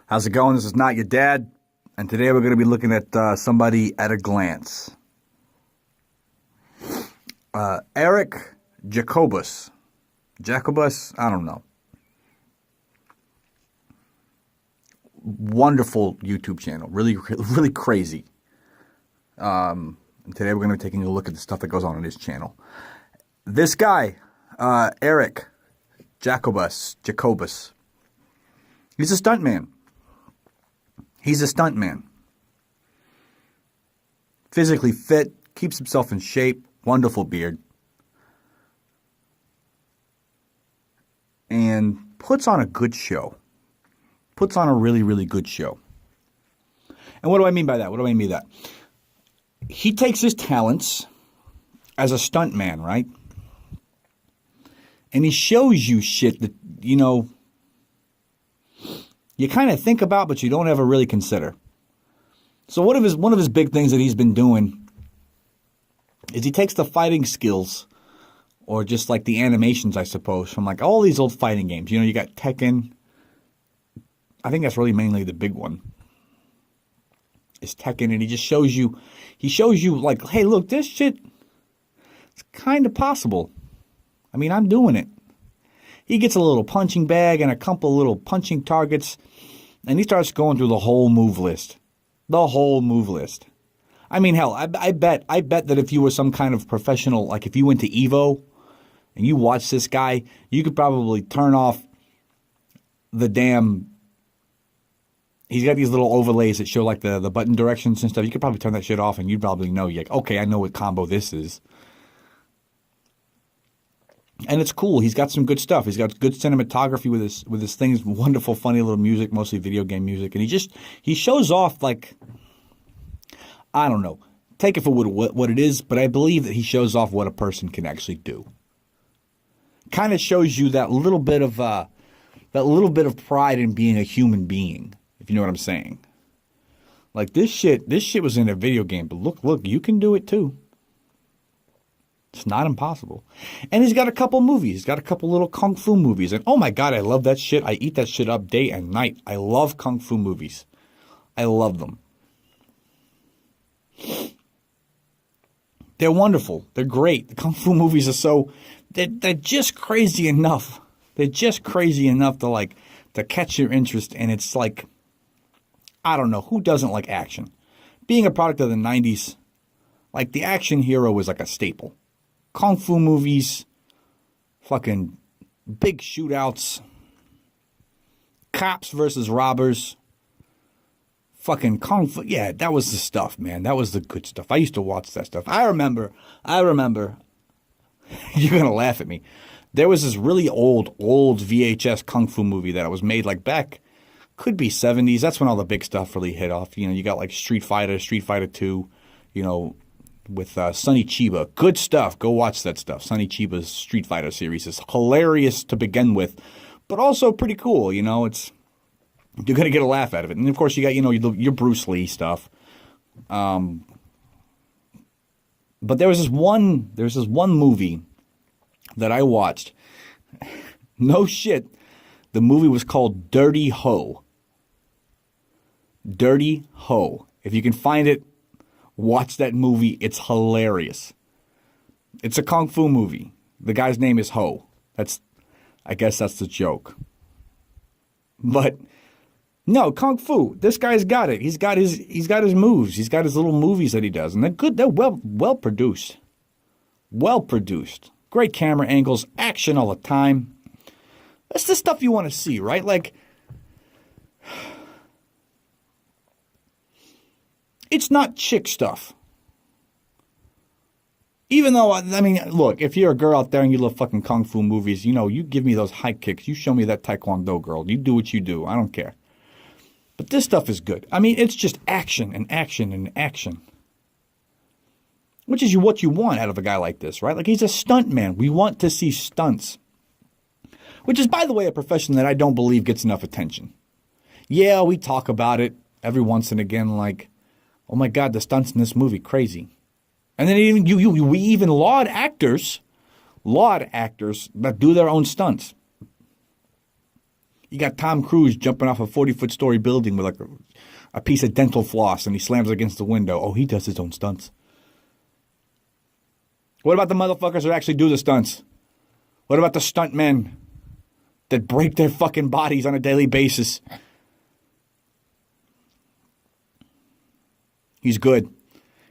How's it going? This is Not Your Dad, and today we're going to be looking at somebody at a glance. Eric Jacobus. Jacobus? I don't know. Wonderful YouTube channel. Really, really crazy. And today we're going to be taking a look at the stuff that goes on his channel. This guy, Eric Jacobus, he's a stuntman. He's a stuntman. Physically fit, keeps himself in shape, wonderful beard. And puts on a good show. Puts on a really, really good show. And what do I mean by that? What do I mean by that? He takes his talents as a stuntman, right? And he shows you shit that, you know, you kind of think about, but you don't ever really consider. So one of his big things that he's been doing is he takes the fighting skills, or just like the animations, I suppose, from like all these old fighting games. You know, you got Tekken. I think that's really mainly the big one. Is Tekken, and he just shows you, like, hey, look, this shit, it's kind of possible. I mean, I'm doing it. He gets a little punching bag and a couple little punching targets, and he starts going through the whole move list. The whole move list. I mean, hell, I bet that if you were some kind of professional, like if you went to Evo and you watched this guy, you could probably turn off the damn. He's got these little overlays that show like the button directions and stuff. You could probably turn that shit off, and you'd probably know. You're like, okay, I know what combo this is. And it's cool. He's got some good stuff. He's got good cinematography with his things, wonderful, funny little music, mostly video game music. And he shows off, like, I don't know. Take it for what it is, but I believe that he shows off what a person can actually do. Kind of shows you that little bit of pride in being a human being, if you know what I'm saying. Like this shit was in a video game, but look, you can do it too. It's not impossible. And he's got a couple movies. He's got a couple little kung fu movies. And oh my God, I love that shit. I eat that shit up day and night. I love kung fu movies. I love them. They're wonderful. They're great. The kung fu movies are they're just crazy enough. They're just crazy enough to catch your interest. And it's like, I don't know, who doesn't like action? Being a product of the 90s, like the action hero was like a staple. Kung fu movies, fucking big shootouts, cops versus robbers, fucking kung fu. Yeah, that was the stuff, man. That was the good stuff. I used to watch that stuff. I remember, you're going to laugh at me. There was this really old VHS kung fu movie that was made like back, could be 70s. That's when all the big stuff really hit off. You know, you got like Street Fighter 2, you know, with Sonny Chiba. Good stuff. Go watch that stuff. Sonny Chiba's Street Fighter series is hilarious to begin with, but also pretty cool. You know, you're going to get a laugh out of it. And of course you got, you know, your Bruce Lee stuff. But there was this one movie that I watched. No shit. The movie was called Dirty Ho. Dirty Ho. If you can find it, watch that movie. It's hilarious. It's a kung fu movie. The guy's name is Ho. I guess that's the joke. But no, kung fu. This guy's got it. He's got his moves. He's got his little movies that he does, and they're good. They're well produced. Well produced. Great camera angles, action all the time. That's the stuff you want to see, right? Like, it's not chick stuff. Even though, I mean, look, if you're a girl out there and you love fucking kung fu movies, you know, you give me those high kicks. You show me that taekwondo girl. You do what you do. I don't care. But this stuff is good. I mean, it's just action and action and action. Which is what you want out of a guy like this, right? Like, he's a stunt man. We want to see stunts. Which is, by the way, a profession that I don't believe gets enough attention. Yeah, we talk about it every once and again, like, oh my God, the stunts in this movie, crazy. And then we even laud actors that do their own stunts. You got Tom Cruise jumping off a 40-foot story building with like a piece of dental floss, and he slams against the window. Oh, he does his own stunts. What about the motherfuckers that actually do the stunts? What about the stuntmen that break their fucking bodies on a daily basis? He's good.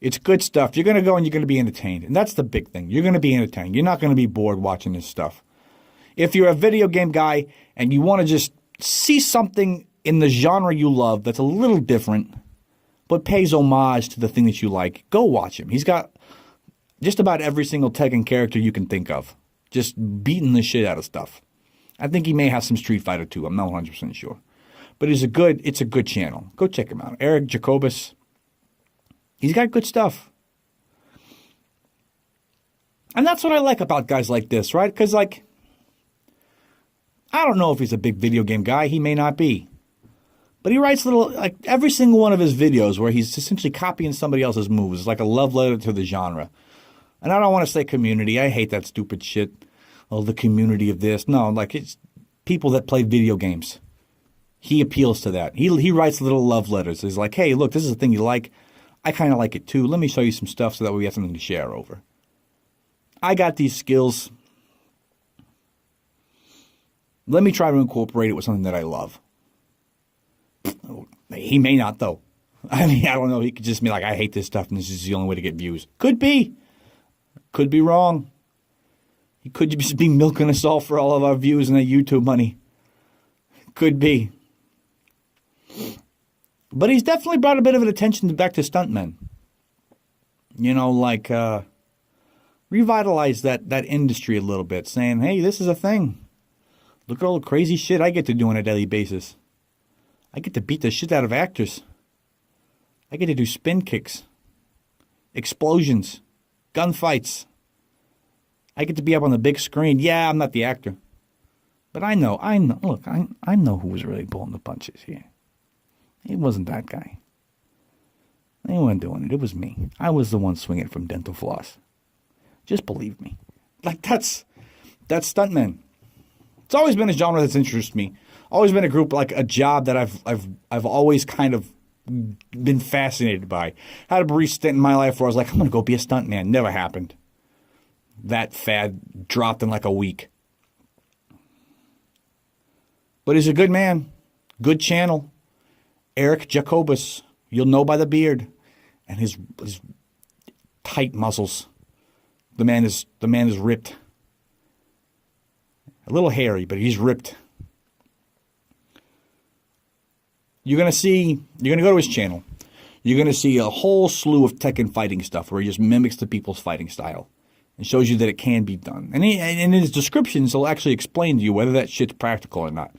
It's good stuff. You're going to go and you're going to be entertained. And that's the big thing. You're going to be entertained. You're not going to be bored watching this stuff. If you're a video game guy and you want to just see something in the genre you love that's a little different, but pays homage to the thing that you like, go watch him. He's got just about every single Tekken character you can think of, just beating the shit out of stuff. I think he may have some Street Fighter too. I'm not 100% sure. But it's a good channel. Go check him out. Eric Jacobus. He's got good stuff. And that's what I like about guys like this, right? Because, like, I don't know if he's a big video game guy. He may not be. But he writes little, like, every single one of his videos where he's essentially copying somebody else's moves. It's like a love letter to the genre. And I don't want to say community. I hate that stupid shit. Oh, the community of this. No, like, it's people that play video games. He appeals to that. He writes little love letters. He's like, hey, look, this is a thing you like. I kind of like it too. Let me show you some stuff so that we have something to share over. I got these skills. Let me try to incorporate it with something that I love. He may not, though. I mean, I don't know. He could just be like, I hate this stuff, and this is the only way to get views. Could be. Could be wrong. He could just be milking us all for all of our views and that YouTube money. Could be. But he's definitely brought a bit of an attention back to stuntmen. You know, like, revitalize that industry a little bit, saying, hey, this is a thing. Look at all the crazy shit I get to do on a daily basis. I get to beat the shit out of actors. I get to do spin kicks, explosions, gunfights. I get to be up on the big screen. Yeah, I'm not the actor. But I know. Look, I know who was really pulling the punches here. It wasn't that guy. They weren't doing it. It was me. I was the one swinging from dental floss. Just believe me. Like, that's stuntmen. It's always been a genre that's interested me. Always been a group, like a job that I've always kind of been fascinated by. Had a brief stint in my life where I was like, I'm going to go be a stuntman. Never happened. That fad dropped in like a week. But he's a good man. Good channel. Eric Jacobus. You'll know by the beard and his tight muscles. The man is ripped. A little hairy, but he's ripped. You're going to go to his channel. You're going to see a whole slew of Tekken fighting stuff where he just mimics the people's fighting style and shows you that it can be done. And in his descriptions, he'll actually explain to you whether that shit's practical or not.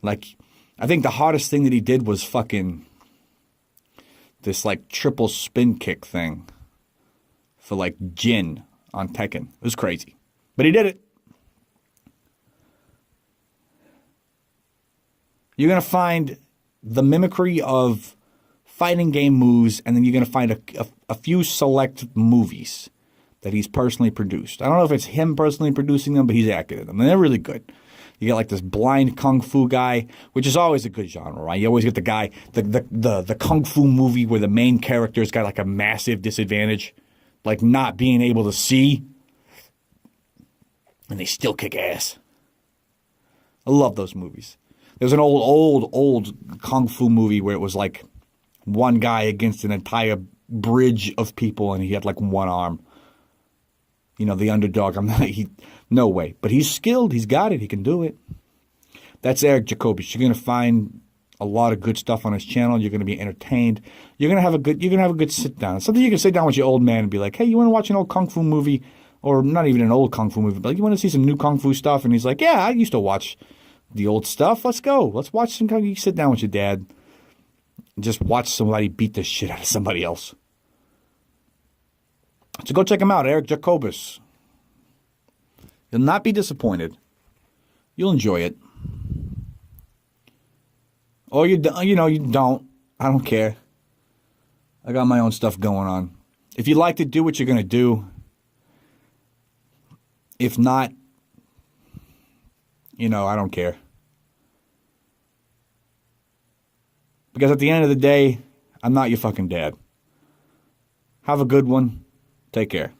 Like, I think the hardest thing that he did was fucking this, like, triple spin kick thing for, like, Jin on Tekken. It was crazy. But he did it. You're going to find the mimicry of fighting game moves, and then you're going to find a few select movies that he's personally produced. I don't know if it's him personally producing them, but he's acted in them, and they're really good. You get like this blind kung fu guy, which is always a good genre, right? You always get the guy, the kung fu movie where the main character's got like a massive disadvantage, like not being able to see, and they still kick ass. I love those movies. There's an old kung fu movie where it was like one guy against an entire bridge of people, and he had like one arm. You know, the underdog. No way. But he's skilled. He's got it. He can do it. That's Eric Jacobus. You're going to find a lot of good stuff on his channel. You're going to be entertained. You're going to have a good sit down. Something you can sit down with your old man and be like, hey, you want to watch an old kung fu movie? Or not even an old kung fu movie, but like, you want to see some new kung fu stuff? And he's like, yeah, I used to watch the old stuff. Let's go. Let's watch some kung fu. You sit down with your dad and just watch somebody beat the shit out of somebody else. So go check him out, Eric Jacobus. You'll not be disappointed. You'll enjoy it. Or you don't. I don't care. I got my own stuff going on. If you like to do what you're going to do. If not, I don't care. Because at the end of the day, I'm not your fucking dad. Have a good one. Take care.